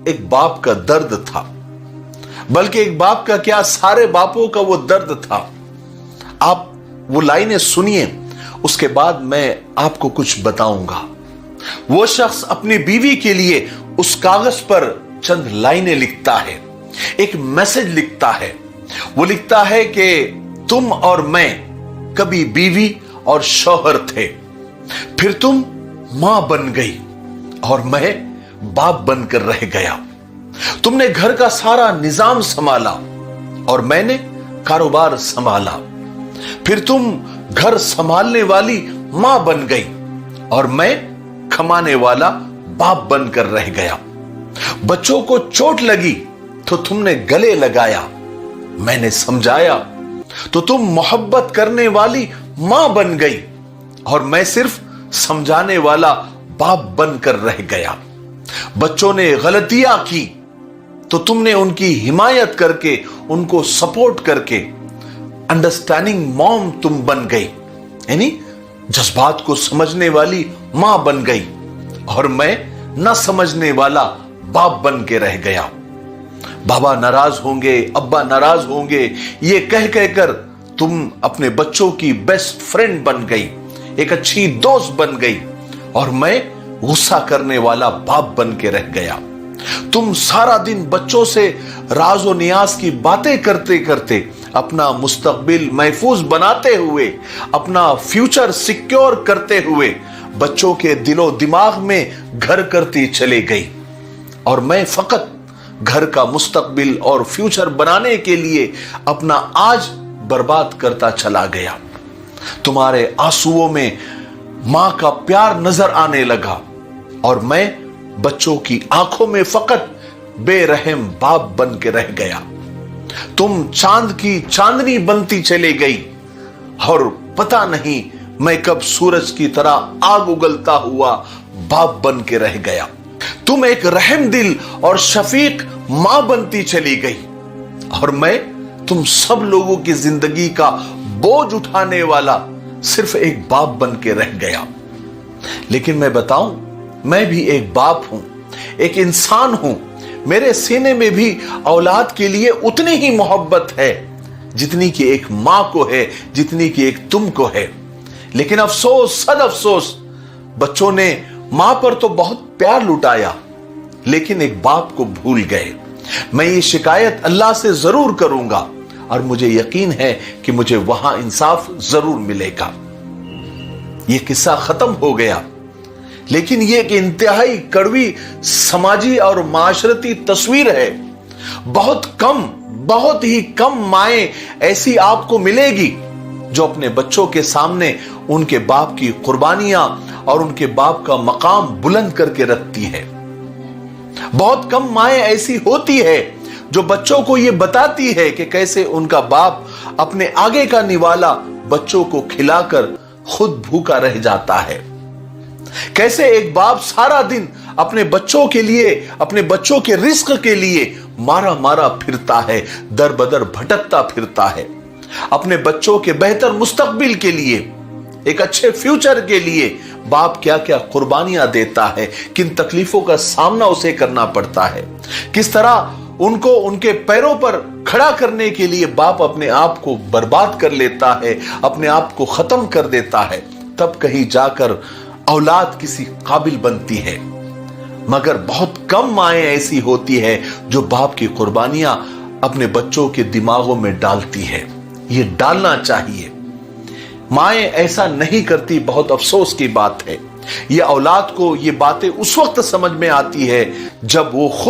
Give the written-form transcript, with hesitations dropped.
एक बाप का दर्द था, बल्कि एक बाप का क्या, सारे बापों का वो दर्द था। आप वो लाइनें सुनिए, उसके बाद मैं आपको कुछ बताऊंगा। वो शख्स अपनी बीवी के लिए उस कागज पर चंद लाइनें लिखता है, एक मैसेज लिखता है। वो लिखता है कि तुम और मैं कभी बीवी और शौहर थे, फिर तुम मां बन गई और मैं बाप बनकर रह गया। तुमने घर का सारा निजाम संभाला और मैंने कारोबार संभाला, फिर तुम घर संभालने वाली मां बन गई और मैं कमाने वाला बाप बनकर रह गया। बच्चों को चोट लगी तो तुमने गले लगाया, मैंने समझाया तो तुम मोहब्बत करने वाली मां बन गई और मैं सिर्फ समझाने वाला बाप बनकर रह गया। बच्चों ने गलतियां की तो तुमने उनकी हिमायत करके, उनको सपोर्ट करके अंडरस्टैंडिंग मॉम तुम बन गई, यानी जज्बात को समझने वाली मां बन गई और मैं न समझने वाला बाप बन के रह गया। बाबा नाराज होंगे, अब्बा नाराज होंगे, ये कह कहकर तुम अपने बच्चों की बेस्ट फ्रेंड बन गई, एक अच्छी दोस्त बन गई और मैं गुस्सा करने वाला बाप बन के रह गया। तुम सारा दिन बच्चों से राज और नियाज की बातें करते करते अपना मुस्तकबिल महफूज बनाते हुए, अपना फ्यूचर सिक्योर करते हुए बच्चों के दिलो दिमाग में घर करती चले गई और मैं फकत घर का मुस्तकबिल और फ्यूचर बनाने के लिए अपना आज बर्बाद करता चला गया। तुम्हारे आंसुओं में मां का प्यार नजर आने लगा और मैं बच्चों की आंखों में फकत बेरहम बाप बन के रह गया। तुम चांद की चांदनी बनती चले गई और पता नहीं मैं कब सूरज की तरह आग उगलता हुआ बाप बन के रह गया। तुम एक रहम दिल और शफीक मां बनती चली गई और मैं तुम सब लोगों की जिंदगी का बोझ उठाने वाला सिर्फ एक बाप बन के रह गया। लेकिन मैं बताऊं, मैं भी एक बाप हूं, एक इंसान हूं। मेरे सीने में भी औलाद के लिए उतनी ही मोहब्बत है जितनी कि एक मां को है, जितनी कि एक तुमको है। लेकिन अफसोस, सद अफसोस, बच्चों ने मां पर तो बहुत प्यार लुटाया लेकिन एक बाप को भूल गए। मैं ये शिकायत अल्लाह से जरूर करूंगा और मुझे यकीन है कि मुझे वहां इंसाफ जरूर मिलेगा। ये किस्सा खत्म हो गया, लेकिन ये एक इंतहाई कड़वी समाजी और माशरती तस्वीर है। बहुत ही कम माएं ऐसी आपको मिलेगी जो अपने बच्चों के सामने उनके बाप की कुर्बानियां और उनके बाप का मकाम बुलंद करके रखती है। बहुत कम माएं ऐसी होती है जो बच्चों को यह बताती है कि कैसे उनका बाप अपने आगे का निवाला बच्चों को खिलाकर खुद भूखा रह जाता है। कैसे एक बाप सारा दिन अपने बच्चों के लिए, अपने बच्चों के रिस्क के लिए मारा मारा फिरता है, दर बदर भटकता फिरता है। अपने बच्चों के बेहतर मुस्तकबिल के लिए, एक अच्छे फ्यूचर के लिए बाप क्या क्या कुर्बानियां देता है, किन तकलीफों का सामना उसे करना पड़ता है, किस तरह उनको उनके पैरों पर खड़ा करने के लिए बाप अपने आप को बर्बाद कर लेता है, अपने आप को खत्म कर देता है। तब कहीं जाकर औलाद किसी काबिल बनती है। मगर बहुत कम माएं ऐसी होती है जो बाप की कुर्बानियां अपने बच्चों के दिमागों में डालती है। ये डालना चाहिए। माएं ऐसा नहीं करती, बहुत अफसोस की बात है। ये औलाद को ये बातें उस वक्त समझ में आती है जब वो खुद